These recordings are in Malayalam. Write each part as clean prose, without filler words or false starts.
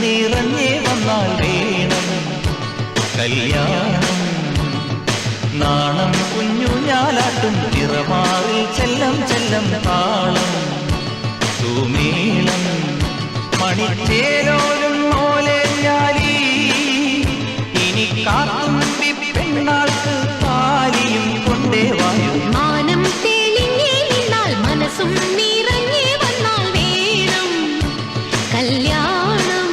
നിറഞ്ഞേ വന്നാൽ വേണം കല്യാണം. നാണം കുഞ്ഞു ഞാലാട്ടും നിറമാറിൽ ചെല്ലം ചെല്ലം താളം സുമേളം മണിച്ചേലോലും മോലെ ഞാലി ഇനി കാത്തും പെണ്ണാൾക്ക് താലിയും കൊണ്ടേ വായു. മാനം തെളിഞ്ഞേ നിന്നാൽ മനസ്സും നിറഞ്ഞേ വന്നാൽ വേണം കല്യാണം.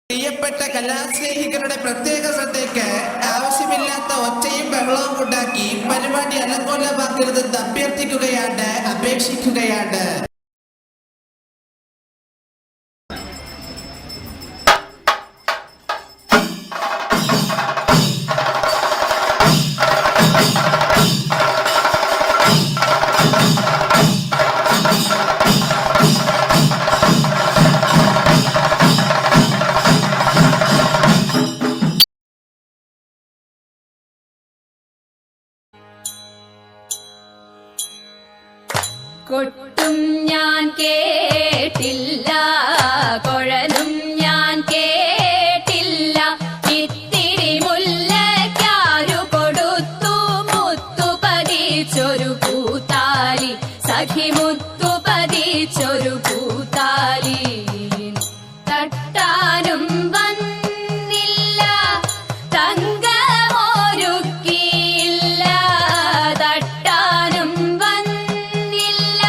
പ്രിയപ്പെട്ട കലാസ്നേഹികളുടെ പ്രത്യേക ശ്രദ്ധയ്ക്ക് ആവശ്യമില്ലാത്ത ഒച്ചയും ബഹളവും ഉണ്ടാക്കി പരിപാടി അലങ്കോലമാക്കരുതെന്ന് അഭ്യർത്ഥിക്കുകയാണ്, അപേക്ഷിക്കുകയാണ്. കൊട്ടും ഞാൻ കേട്ടില്ല, കൊഴലും ഞാൻ കേട്ടില്ല, ഇത്തിരി മുല്ലയ്ക്കാരു കൊടുത്തു മുത്തു പതിച്ചൊരു പൂത്താലി, സഖി മുത്തു പതിച്ചൊരു പൂത്താലി. തട്ടാനും വന്നില്ല തങ്കമൊരുക്കിയില്ല, തട്ടാനും വന്നില്ല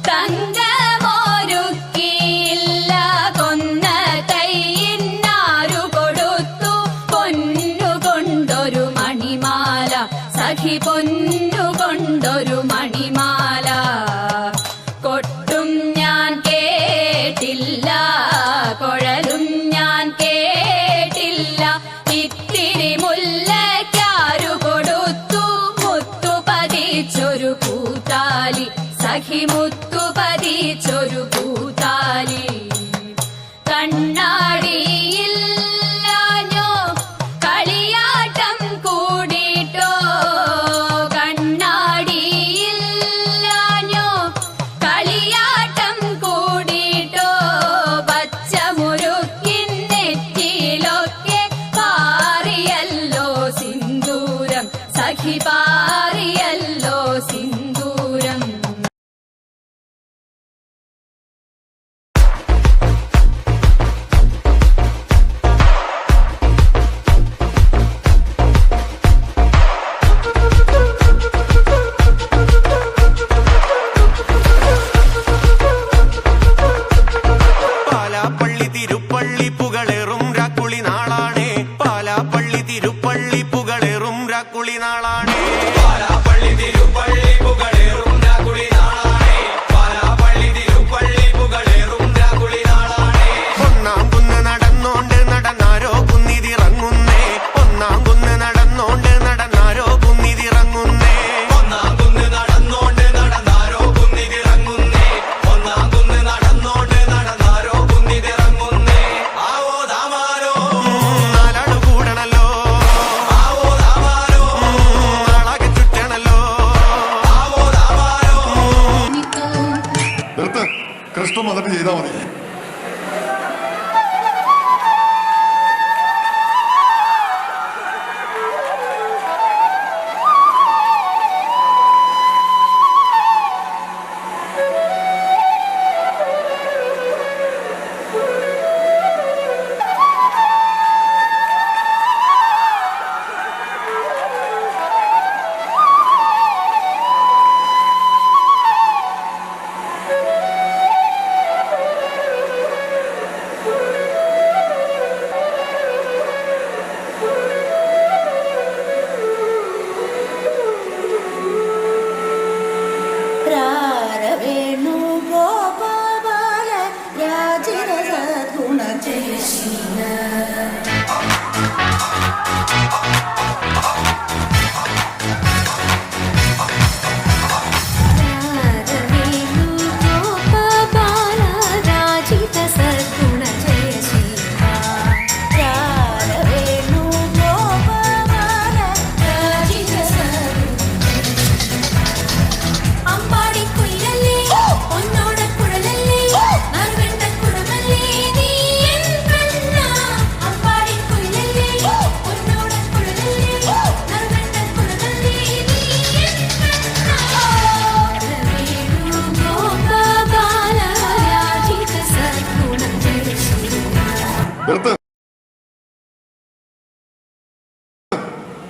തങ്കമൊരുക്കിയില്ല, കൊന്ന തൈയിന്നാരു കൊടുത്തു പൊന്നു കൊണ്ടൊരു മണിമാല, സഖി പൊന്നു കൊണ്ടൊരു മണിമാല. കൊട്ടും ഞാൻ കേട്ടില്ല, കൊഴലും ഞാൻ കേട്ടില്ല, ഇത്തിരി മുല്ലയ്ക്കാരു കൊടുത്തു മുത്തു പതിച്ചൊരു പൂത്താലി, സഖി മുത്തു പതിച്ചൊരു പൂത്താലി. കണ്ണാടിയില്ലാഞ്ഞോ കളിയാട്ടം കൂടിട്ടോ, കണ്ണാടിയില്ലാഞ്ഞോ കളിയാട്ടം കൂടിട്ടോ, പച്ചമുരുക്കിൻ നെറ്റിയിലൊക്കെ പാറിയല്ലോ സിന്ദൂരം, സഖി പാറിയല്ലോ സിന്ദൂരം. പാലാപ്പള്ളി തിരുപ്പള്ളി പുകളേറും രാക്കുളി നാളാണേ, പാലാപ്പള്ളി തിരുപ്പള്ളി പുകളേറും രാക്കുളി നാളാണേ, പാലാപ്പള്ളി തിരുപ്പള്ളി പുകളേറും രാക്കുളി നാളാണേ, പാലാപ്പള്ളി തിരുപ്പള്ളി പുകളേറും രാക്കുളി നാളാണേ. ഒന്നാം കുന്ന് നടന്നോണ്ട് നടന്നാരോ കുന്നിതിറങ്ങുന്നേ, ഒന്നാം കുന്ന് നടന്നോണ്ട് നടന്നാരോ കുന്നിതിറങ്ങുന്നേ, ഒന്നാം കുന്ന് നടന്നോണ്ട് നടന്നാരോ കുന്നിതിറങ്ങുന്നേ, ഒന്നാം കുന്ന് നടന്നോണ്ട് നടന്നാരോ കുന്നിതിറങ്ങുന്നേ. ആവോ ദാമാരോ നാലാട് കൂടണല്ലോ, ആവോ ദാമാരോ നാളാകെ ചുറ്റണല്ലോ, ആവോ ദാമാരോ. നിർത്ത്, കൃഷ്ണൻ വന്നിട്ട് ചെയ്താൽ മതി.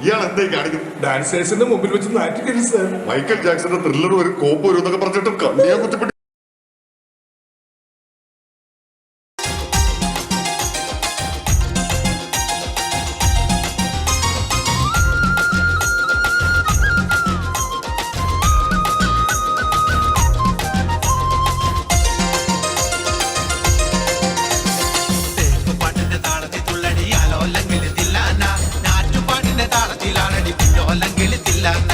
ഇയാൾ എന്തായി കാണിക്കുന്നു? ഡാൻസേഴ്സിന്റെ മുമ്പിൽ വെച്ച് നാറ്റിക്കരുത് സാർ. മൈക്കൽ ജാക്സന്റെ ത്രില്ലർ ഒരു കോപ്പ് വരും എന്നൊക്കെ പറഞ്ഞിട്ടും കണ്ണിയാ കുത്തിപ്പിടി. പാട്ടിന്റെ താളത്തിൽ തുള്ളടിയാലോ അല്ലെങ്കിൽ തില്ലാന നാറ്റുപാട്ടിന്റെ താളത്തിലാണടി പിന്നോല്ലെങ്കിൽ തില്ലാന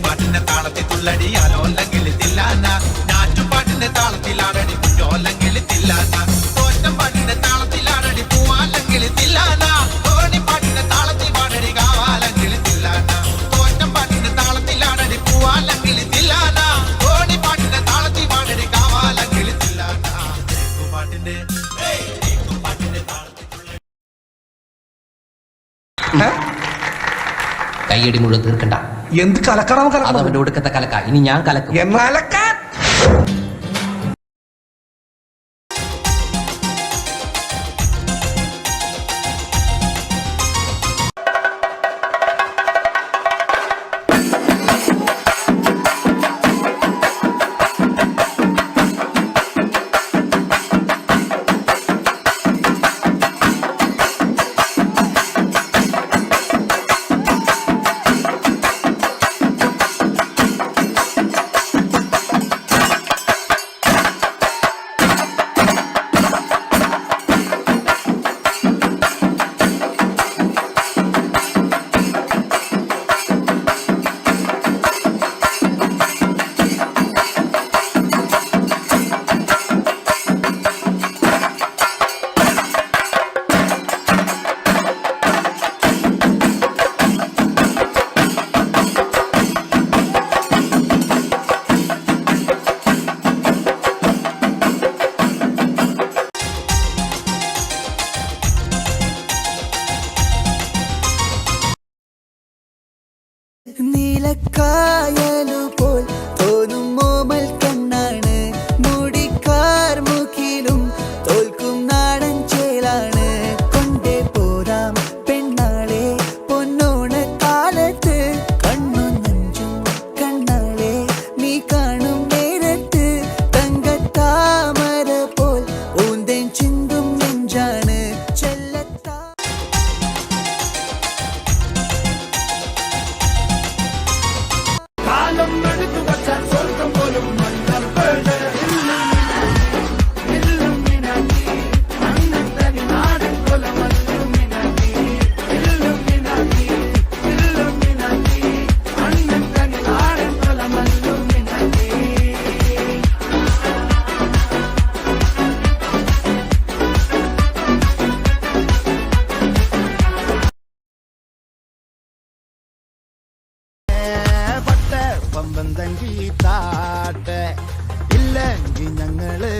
പാട്ടിന്റെ താളത്തിൽ തുള്ളടിയാലോ അല്ലെങ്കിൽ തില്ലാന നാറ്റുപാട്ടിന്റെ താളത്തിലാണടി പിന്നോല്ലെങ്കിൽ തില്ലാന തോറ്റം പാട്ടിന്റെ താളത്തിലാണടി പൂവാല്ലെങ്കിൽ തില്ലാന തോണി പാട്ടിന്റെ താളത്തിൽ പാടടി കാവാലെങ്കിൽ തില്ലാന തോറ്റം പാട്ടിന്റെ താളത്തിലാണടി പൂവാലെങ്കിൽ തില്ലാന തോണി പാട്ടിന്റെ താളത്തിൽ പാടടി കാവാലെങ്കിൽ തില്ലാന പാട്ടിന്റെ കയ്യടി മുഴുവൻ തീർക്കണ്ട. എന്ത് കലക്കണം അത് അവന്റെ ഒടുക്കത്തെ കലക്ക. ഇനി ഞാൻ കലക്കും. എന്നാലക്കാൻ നീലക്കായലുപോൽ തോന്നും മോമൽ കണ്ണാണ് മുടിക്കാർ മുഖിലും തോൽക്കും നാടൻ ചേലാണ് കൊണ്ടേ പോരാം പെണ്ണാളെ പൊന്നോണ കാലത്ത് കണ്ണും നെഞ്ചും കണ്ണാളെ നീ കാണും നേരത്ത് തങ്കത്താമര പോൽ ഊന്തേൻ ചിന്തും നെഞ്ചാണ് ചെല്ലത്താ പമ്പന്തങ്കി താട്ടെ ഇല്ലെങ്കിൽ ഞങ്ങള്